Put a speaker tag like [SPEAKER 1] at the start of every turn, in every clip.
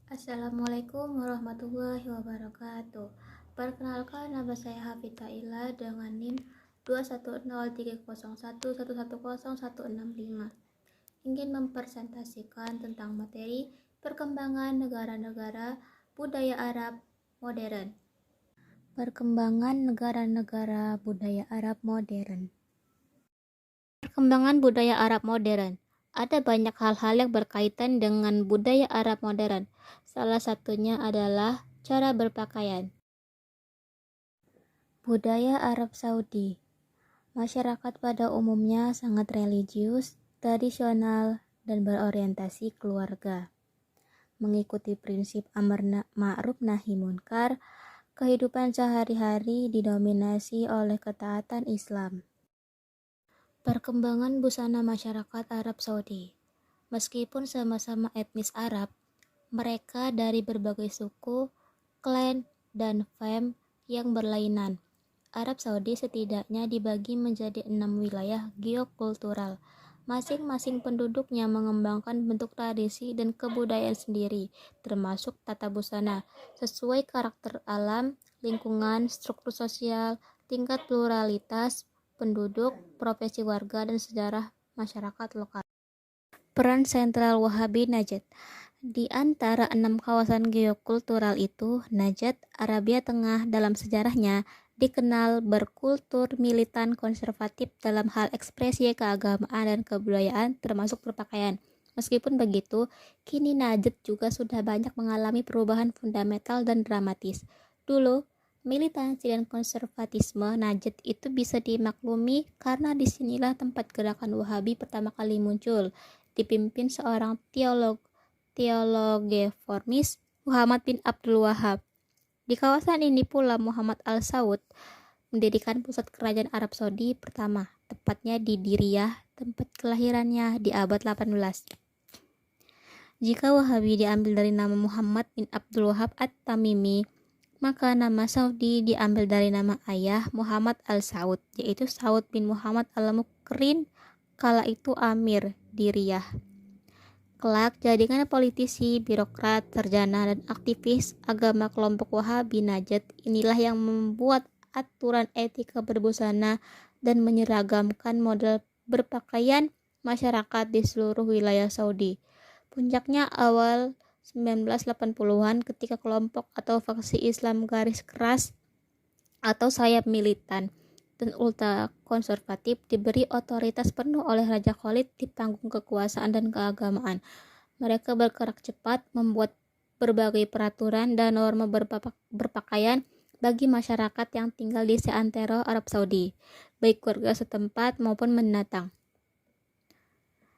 [SPEAKER 1] Assalamualaikum warahmatullahi wabarakatuh. Perkenalkan, nama saya Hafita Ila dengan NIM 2103011110165. Ingin mempresentasikan tentang materi perkembangan negara-negara budaya Arab modern. Perkembangan negara-negara budaya Arab modern. Perkembangan budaya Arab modern. Ada banyak hal-hal yang berkaitan dengan budaya Arab modern. Salah satunya adalah cara berpakaian. Budaya Arab Saudi. Masyarakat pada umumnya sangat religius, tradisional, dan berorientasi keluarga. Mengikuti prinsip amar ma'ruf nahi munkar, kehidupan sehari-hari didominasi oleh ketaatan Islam. Perkembangan busana masyarakat Arab Saudi. Meskipun sama-sama etnis Arab, mereka dari berbagai suku, klan, dan fam yang berlainan. Arab Saudi setidaknya dibagi menjadi 6 wilayah geokultural. Masing-masing penduduknya mengembangkan bentuk tradisi dan kebudayaan sendiri, termasuk tata busana, sesuai karakter alam, lingkungan, struktur sosial, tingkat pluralitas penduduk, profesi warga, dan sejarah masyarakat lokal. Peran sentral Wahhabi Najd. Di antara 6 kawasan geokultural itu, Najd, Arabia Tengah dalam sejarahnya dikenal berkultur militan konservatif dalam hal ekspresi keagamaan dan kebudayaan termasuk berpakaian. Meskipun begitu, kini Najd juga sudah banyak mengalami perubahan fundamental dan dramatis. Dulu, militansi dan konservatisme Najd itu bisa dimaklumi karena disinilah tempat gerakan Wahabi pertama kali muncul, dipimpin seorang teolog reformis, Muhammad bin Abdul Wahab. Di kawasan ini pula Muhammad al-Saud mendirikan pusat kerajaan Arab Saudi pertama, tepatnya di Diriyah, tempat kelahirannya di abad 18. Jika Wahabi diambil dari nama Muhammad bin Abdul Wahab at-Tamimi, maka nama Saudi diambil dari nama ayah Muhammad al-Saud, yaitu Saud bin Muhammad al-Mukrin, kala itu Amir Diriyah. Kelak jadikan politisi, birokrat, sarjana, dan aktivis agama kelompok Wahabi Najd inilah yang membuat aturan etika berbusana dan menyeragamkan model berpakaian masyarakat di seluruh wilayah Saudi. Puncaknya awal 1980-an ketika kelompok atau faksi Islam garis keras atau sayap militan dan ultra konservatif diberi otoritas penuh oleh Raja Khalid di panggung kekuasaan dan keagamaan. Mereka bergerak cepat membuat berbagai peraturan dan norma berpakaian bagi masyarakat yang tinggal di seantero Arab Saudi, baik warga setempat maupun mendatang.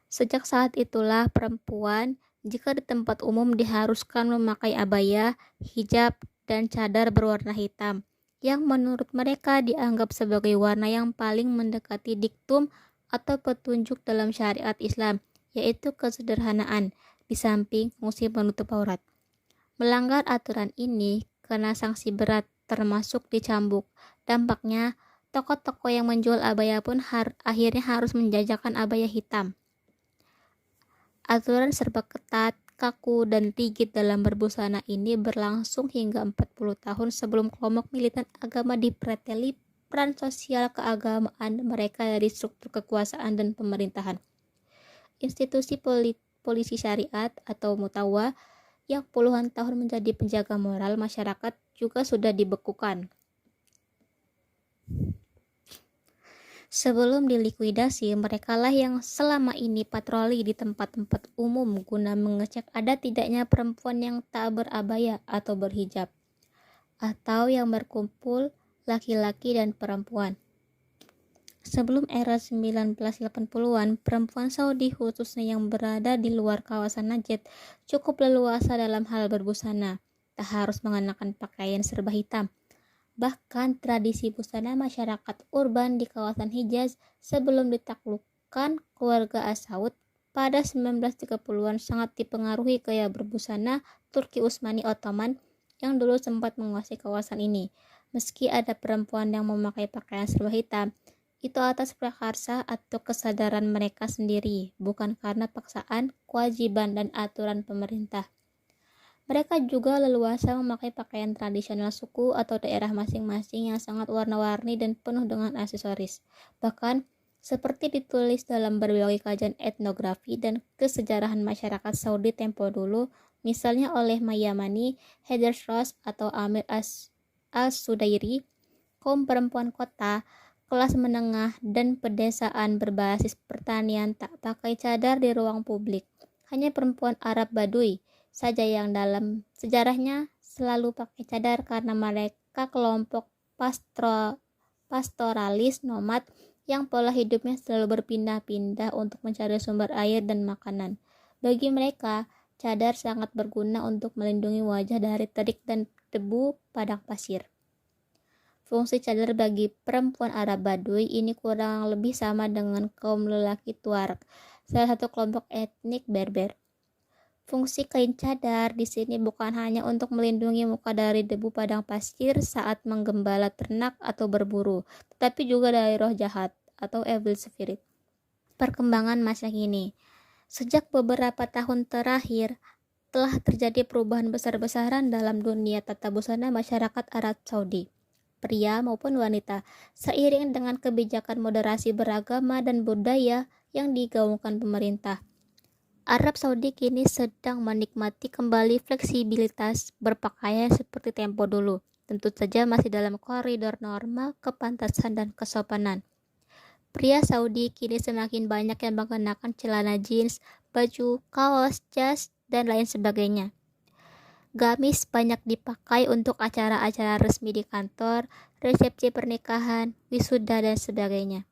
[SPEAKER 1] Sejak saat itulah perempuan jika di tempat umum diharuskan memakai abaya, hijab, dan cadar berwarna hitam, yang menurut mereka dianggap sebagai warna yang paling mendekati diktum atau petunjuk dalam syariat Islam, yaitu kesederhanaan, di samping fungsi penutup aurat. Melanggar aturan ini kena sanksi berat, termasuk dicambuk. Dampaknya, toko-toko yang menjual abaya pun akhirnya harus menjajakan abaya hitam. Aturan serba ketat, kaku, dan rigid dalam berbusana ini berlangsung hingga 40 tahun sebelum kelompok militan agama dipreteli peran sosial keagamaan mereka dari struktur kekuasaan dan pemerintahan. Institusi polisi syariat atau mutawa yang puluhan tahun menjadi penjaga moral masyarakat juga sudah dibekukan. Sebelum dilikuidasi, merekalah yang selama ini patroli di tempat-tempat umum guna mengecek ada tidaknya perempuan yang tak berabaya atau berhijab, atau yang berkumpul laki-laki dan perempuan. Sebelum era 1980-an, perempuan Saudi khususnya yang berada di luar kawasan Najd cukup leluasa dalam hal berbusana, tak harus mengenakan pakaian serba hitam. Bahkan tradisi busana masyarakat urban di kawasan Hijaz sebelum ditaklukkan keluarga As-Saud pada 1930-an sangat dipengaruhi gaya berbusana Turki Utsmani Ottoman yang dulu sempat menguasai kawasan ini. Meski ada perempuan yang memakai pakaian serba hitam, itu atas prakarsa atau kesadaran mereka sendiri, bukan karena paksaan, kewajiban, dan aturan pemerintah. Mereka juga leluasa memakai pakaian tradisional suku atau daerah masing-masing yang sangat warna-warni dan penuh dengan aksesoris. Bahkan, seperti ditulis dalam berbagai kajian etnografi dan kesejarahan masyarakat Saudi tempo dulu, misalnya oleh Mayamani, Heather Ross, atau Amir As-Sudairi, kaum perempuan kota, kelas menengah, dan pedesaan berbasis pertanian tak pakai cadar di ruang publik. Hanya perempuan Arab Baduy saja yang dalam sejarahnya selalu pakai cadar karena mereka kelompok pastoralis nomad yang pola hidupnya selalu berpindah-pindah untuk mencari sumber air dan makanan. Bagi mereka, cadar sangat berguna untuk melindungi wajah dari terik dan debu padang pasir. Fungsi cadar bagi perempuan Arab Baduy ini kurang lebih sama dengan kaum lelaki Tuareg, salah satu kelompok etnik Berber. Fungsi kain cadar di sini bukan hanya untuk melindungi muka dari debu padang pasir saat menggembala ternak atau berburu, tetapi juga dari roh jahat atau evil spirit. Perkembangan masa kini. Sejak beberapa tahun terakhir, telah terjadi perubahan besar-besaran dalam dunia tata busana masyarakat Arab Saudi, pria maupun wanita, seiring dengan kebijakan moderasi beragama dan budaya yang digaungkan pemerintah. Arab Saudi kini sedang menikmati kembali fleksibilitas berpakaian seperti tempo dulu, tentu saja masih dalam koridor norma kepantasan dan kesopanan. Pria Saudi kini semakin banyak yang mengenakan celana jeans, baju, kaos, jas, dan lain sebagainya. Gamis banyak dipakai untuk acara-acara resmi di kantor, resepsi pernikahan, wisuda, dan sebagainya.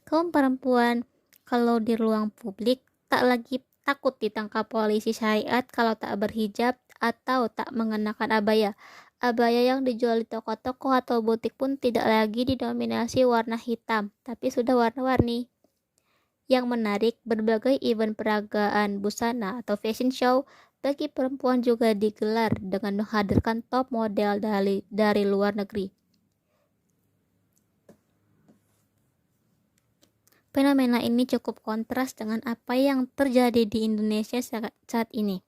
[SPEAKER 1] Kaum perempuan, kalau di ruang publik, tak lagi takut ditangkap polisi syariat kalau tak berhijab atau tak mengenakan abaya. Abaya yang dijual di toko-toko atau butik pun tidak lagi didominasi warna hitam, tapi sudah warna-warni. Yang menarik, berbagai event peragaan busana atau fashion show bagi perempuan juga digelar dengan menghadirkan top model dari luar negeri. Fenomena ini cukup kontras dengan apa yang terjadi di Indonesia saat ini.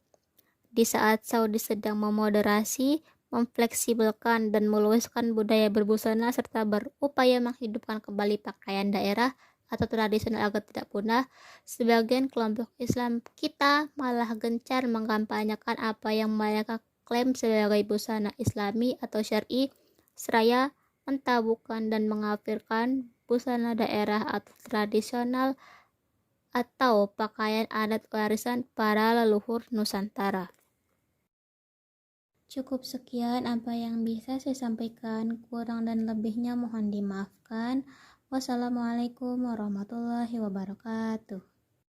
[SPEAKER 1] Di saat Saudi sedang memoderasi, memfleksibelkan, dan meluaskan budaya berbusana serta berupaya menghidupkan kembali pakaian daerah atau tradisional agar tidak punah, sebagian kelompok Islam kita malah gencar mengkampanyekan apa yang mereka klaim sebagai busana Islami atau syar'i, seraya mentabukan dan mengkafirkan busana daerah atau tradisional atau pakaian adat warisan para leluhur Nusantara. Cukup sekian apa yang bisa saya sampaikan, kurang dan lebihnya mohon dimaafkan. Wassalamualaikum warahmatullahi wabarakatuh.